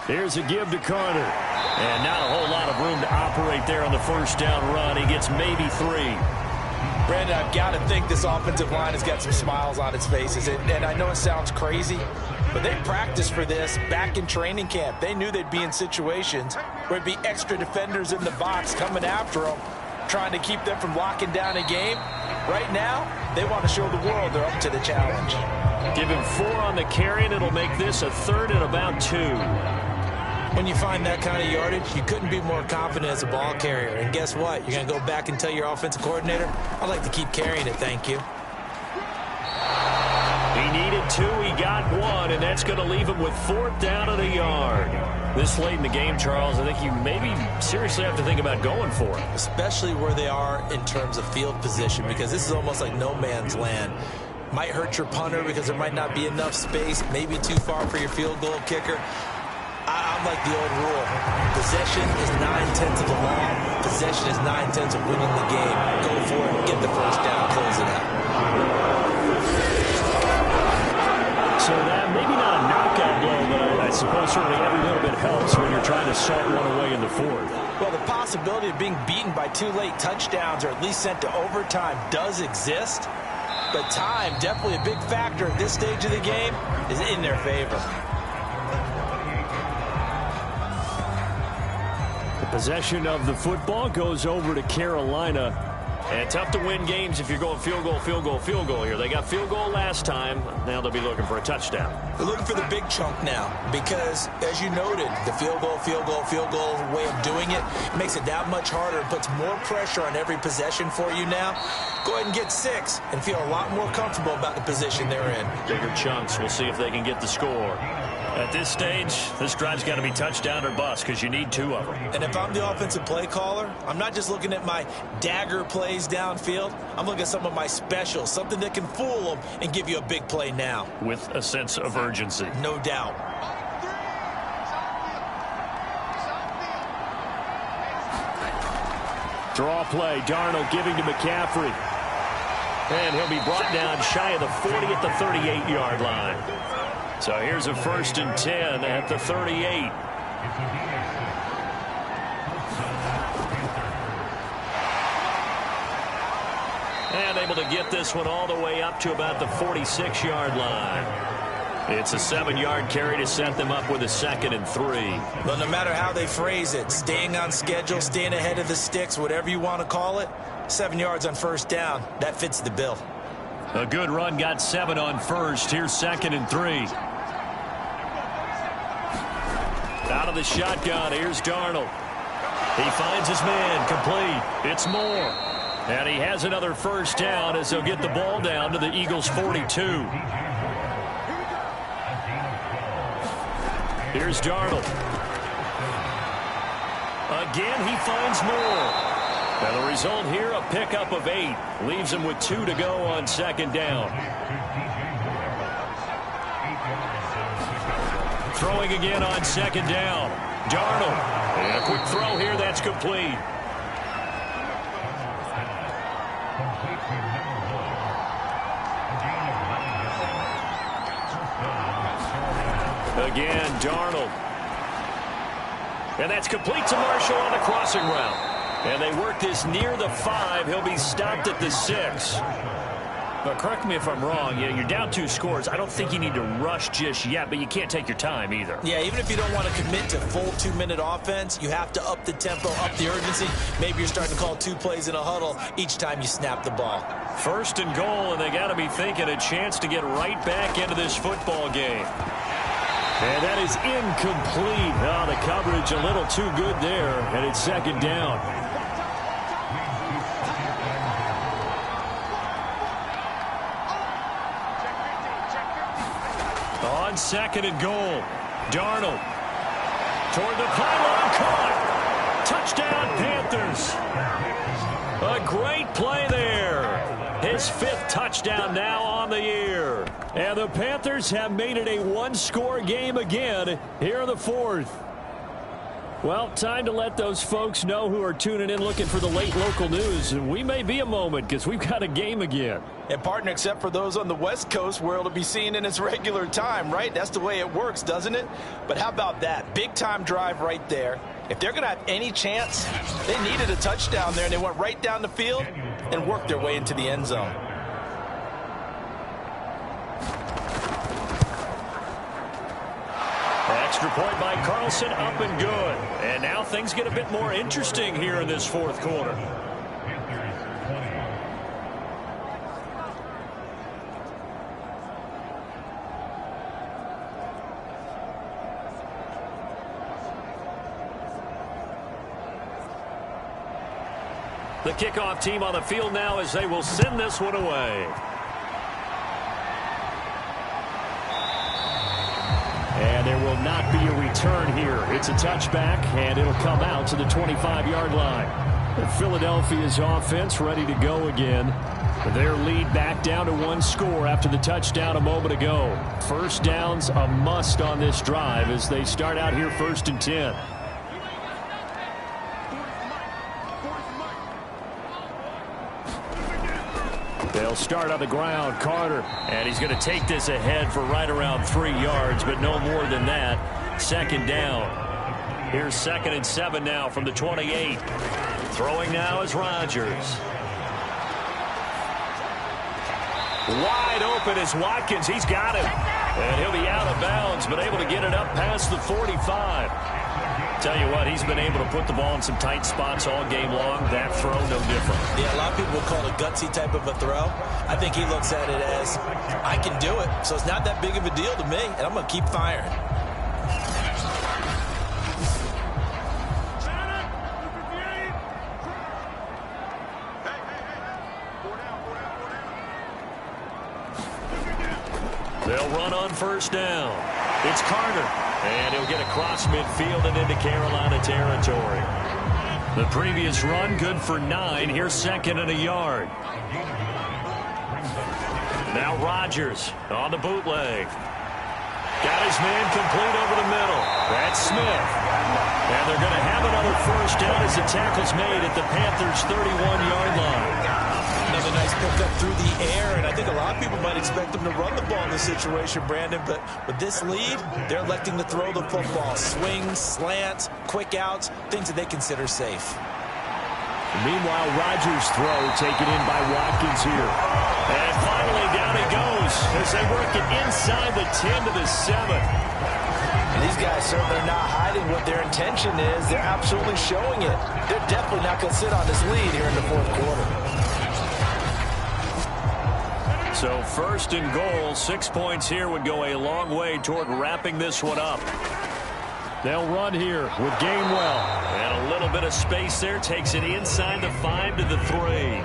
Here's a give to Carter. And not a whole lot of room to operate there on the first down run. He gets maybe 3. Brandon, I've got to think this offensive line has got some smiles on its faces. And I know it sounds crazy, but they practiced for this back in training camp. They knew they'd be in situations where it'd be extra defenders in the box coming after them, trying to keep them from locking down a game. Right now, they want to show the world they're up to the challenge. Give him 4 on the carry, and it'll make this a 3rd and about 2. When you find that kind of yardage, you couldn't be more confident as a ball carrier. And guess what? You're going to go back and tell your offensive coordinator, I'd like to keep carrying it, thank you. He needed 2, he got 1, and that's going to leave him with 4th down and a yard. This late in the game, Charles, I think you maybe seriously have to think about going for it. Especially where they are in terms of field position, because this is almost like no man's land. Might hurt your punter because there might not be enough space, maybe too far for your field goal kicker. I'm like the old rule. Possession is 9/10 of the law. Possession is 9/10 of winning the game. Go for it, get the first down, close it out. So that maybe not a knockout blow, but I suppose certainly every little bit helps when you're trying to salt one away in the 4th. Well, the possibility of being beaten by 2 late touchdowns or at least sent to overtime does exist. But time, definitely a big factor at this stage of the game, is in their favor. Possession of the football goes over to Carolina. And tough to win games if you're going field goal, field goal, field goal here. They got field goal last time. Now they'll be looking for a touchdown. They're looking for the big chunk now because, as you noted, the field goal way of doing it makes it that much harder. It puts more pressure on every possession for you now. Go ahead and get 6 and feel a lot more comfortable about the position they're in. Bigger chunks. We'll see if they can get the score. At this stage, this drive's got to be touchdown or bust because you need 2 of them. And if I'm the offensive play caller, I'm not just looking at my dagger plays downfield. I'm looking at some of my specials, something that can fool them and give you a big play now. With a sense of urgency. No doubt. Draw play. Darnold giving to McCaffrey. And he'll be brought down shy of the 40 at the 38-yard line. So here's a 1st and 10 at the 38. And able to get this one all the way up to about the 46-yard line. It's a 7-yard carry to set them up with a 2nd and 3. Well, no matter how they phrase it, staying on schedule, staying ahead of the sticks, whatever you want to call it, 7 yards on first down, that fits the bill. A good run got 7 on first. Here's 2nd and 3. Out of the shotgun. Here's Darnold. He finds his man, complete. It's Moore. And he has another first down as they'll get the ball down to the Eagles' 42. Here's Darnold. Again, he finds Moore. And the result here, a pickup of 8. Leaves him with 2 to go on second down. Throwing again on second down. Darnold. And a quick throw here, that's complete. Again, Darnold. And that's complete to Marshall on the crossing route. And they work this near the 5. He'll be stopped at the 6. But correct me if I'm wrong. You're down 2 scores. I don't think you need to rush just yet, but you can't take your time either. Yeah, even if you don't want to commit to full 2-minute offense, you have to up the tempo, up the urgency. Maybe you're starting to call 2 plays in a huddle each time you snap the ball. First and goal, and they got to be thinking a chance to get right back into this football game. And that is incomplete. Oh, the coverage a little too good there, and it's second down. On second and goal, Darnold toward the pylon, caught. Touchdown, Panthers. A great play there. His 5th touchdown now on the year. And the Panthers have made it a 1-score game again here in the 4th. Well, time to let those folks know who are tuning in looking for the late local news. We may be a moment because we've got a game again. And partner, except for those on the West Coast where it'll be seen in its regular time, right? That's the way it works, doesn't it? But how about that? Big time drive right there. If they're going to have any chance, they needed a touchdown there, and they went right down the field and worked their way into the end zone. Extra point by Carlson, up and good. And now things get a bit more interesting here in this 4th quarter. The kickoff team on the field now as they will send this one away. And there will not be a return here. It's a touchback, and it'll come out to the 25-yard line. And Philadelphia's offense ready to go again. Their lead back down to 1 score after the touchdown a moment ago. First down's a must on this drive as they start out here 1st and 10. They'll start on the ground. Carter, and he's going to take this ahead for right around 3 yards, but no more than that. Second down. Here's 2nd and 7 now from the 28. Throwing now is Rodgers. Wide open is Watkins. He's got it. And he'll be out of bounds, but able to get it up past the 45. Tell you what, he's been able to put the ball in some tight spots all game long. That throw, no different. Yeah, a lot of people would call it a gutsy type of a throw. I think he looks at it as, I can do it, so it's not that big of a deal to me, and I'm going to keep firing. They'll run on first down. It's Carter, and he'll get across midfield and into Carolina territory. The previous run good for 9. Here's 2nd and a yard. Now Rodgers on the bootleg. Got his man complete over the middle. That's Smith. And they're going to have another first down as the tackle's made at the Panthers' 31-yard line. Another nice pickup through the air, and I think a lot of people might expect them to run the ball in this situation, Brandon, but with this lead, they're electing to throw the football. Swings, slants, quick outs, things that they consider safe. Meanwhile, Rodgers' throw taken in by Watkins here. And finally, down he goes as they work it inside the 10 to the 7. And these guys certainly not hiding what their intention is. They're absolutely showing it. They're definitely not going to sit on this lead here in the 4th quarter. So 1st and goal, 6 points here would go a long way toward wrapping this one up. They'll run here with Gainwell. And a little bit of space there. Takes it inside the 5 to the 3.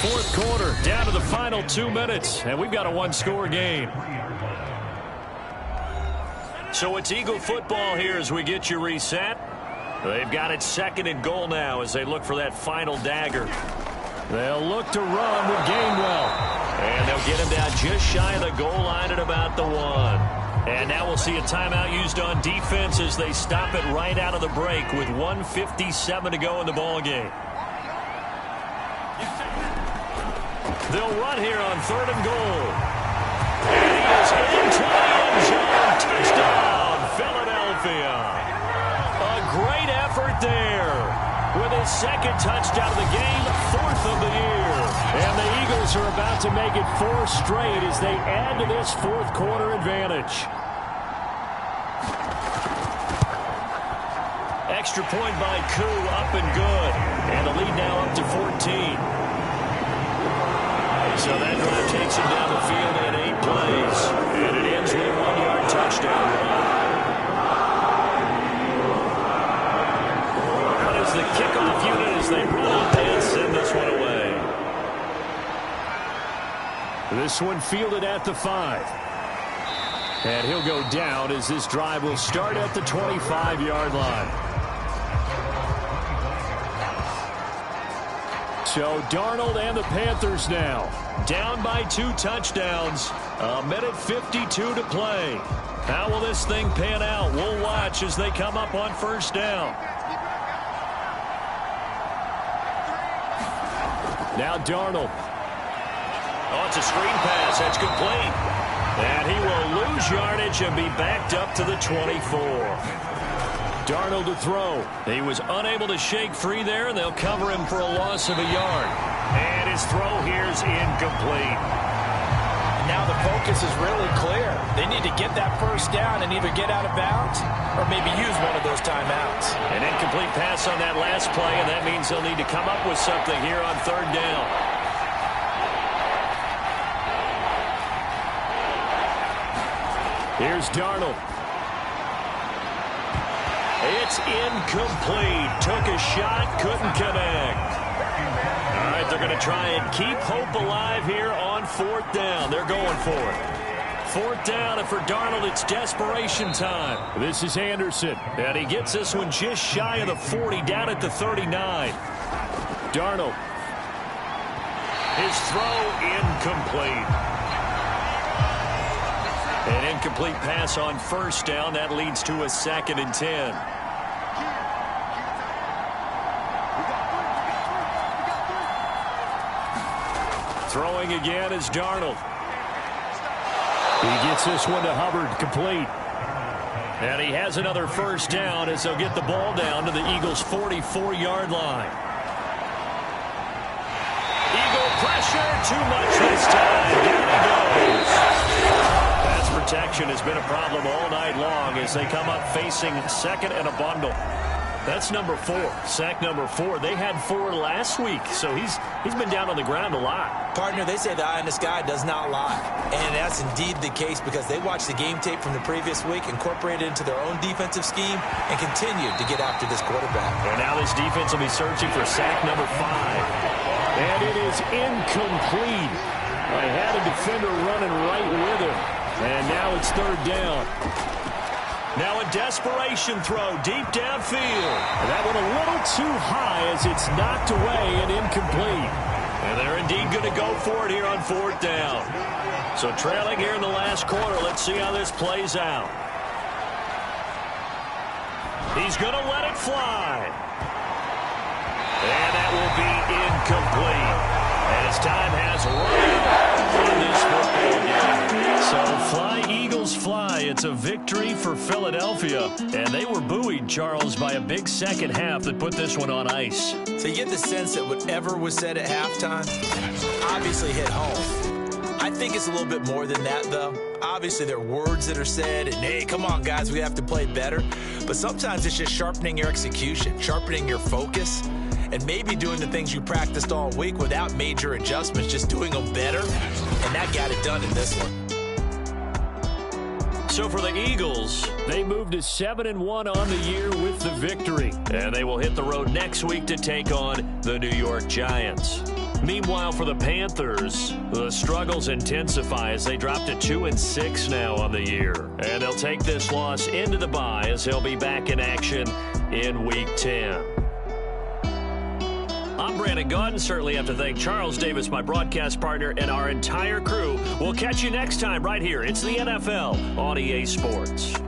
Fourth quarter, down to the final 2 minutes, and we've got a one-score game. So it's Eagle football here as we get you reset. They've got it 2nd and goal now as they look for that final dagger. They'll look to run with Gainwell. And they'll get him down just shy of the goal line at about the 1. And now we'll see a timeout used on defense as they stop it right out of the break with 1:57 to go in the ball game. They'll run here on 3rd and goal. And he is into the end zone. Touchdown, Philadelphia. A great effort there with his 2nd touchdown of the game, 4th of the year. And the Eagles are about to make it 4 straight as they add to this fourth quarter advantage. Extra point by Koo, up and good. And the lead now up to 14. So that drive takes him down the field in 8 plays. And it ends with a 1-yard touchdown run. But as the kickoff unit as they run up and send this one away. This one fielded at the 5. And he'll go down as this drive will start at the 25-yard line. So Darnold and the Panthers now down by 2 touchdowns. 1:52 to play. How will this thing pan out? We'll watch as they come up on 1st down. Now Darnold. Oh, it's a screen pass. That's complete. And he will lose yardage and be backed up to the 24. Darnold to throw. He was unable to shake free there, and they'll cover him for a loss of a yard. And his throw here is incomplete. Now the focus is really clear. They need to get that 1st down and either get out of bounds or maybe use one of those timeouts. An incomplete pass on that last play, and that means they'll need to come up with something here on 3rd down. Here's Darnold. It's incomplete. Took a shot, couldn't connect. All right, they're going to try and keep hope alive here on 4th down. They're going for it. 4th down, and for Darnold, it's desperation time. This is Anderson. And he gets this one just shy of the 40, down at the 39. Darnold. His throw incomplete. An incomplete pass on 1st down. That leads to a 2nd and 10. Throwing again is Darnold. He gets this one to Hubbard, complete. And he has another 1st down as they'll get the ball down to the Eagles' 44-yard line. Eagle pressure, too much this time. Down he goes. Pass protection has been a problem all night long as they come up facing 2nd and a bundle. That's number 4, sack number 4. They had 4 last week, so he's been down on the ground a lot. Partner, they say the eye in the sky does not lie. And that's indeed the case because they watched the game tape from the previous week, incorporated it into their own defensive scheme, and continued to get after this quarterback. And now this defense will be searching for sack number 5. And it is incomplete. I had a defender running right with him. And now it's 3rd down. Now a desperation throw deep downfield. That one a little too high as it's knocked away and incomplete. And they're indeed going to go for it here on 4th down. So trailing here in the last quarter. Let's see how this plays out. He's going to let it fly. And that will be incomplete. As time has run out in this football game. So fly, Eagles, fly. It's a victory for Philadelphia. And they were buoyed, Charles, by a big second half that put this one on ice. So you get the sense that whatever was said at halftime obviously hit home. I think it's a little bit more than that, though. Obviously, there are words that are said, and hey, come on, guys, we have to play better. But sometimes it's just sharpening your execution, sharpening your focus. and maybe doing the things you practiced all week without major adjustments, just doing them better, and that got it done in this one. So for the Eagles, they moved to 7-1 on the year with the victory. And they will hit the road next week to take on the New York Giants. Meanwhile, for the Panthers, the struggles intensify as they drop to 2-6 now on the year. And they'll take this loss into the bye as they'll be back in action in Week 10. I'm Brandon Gaudin. Certainly have to thank Charles Davis, my broadcast partner, and our entire crew. We'll catch you next time right here. It's the NFL on EA Sports.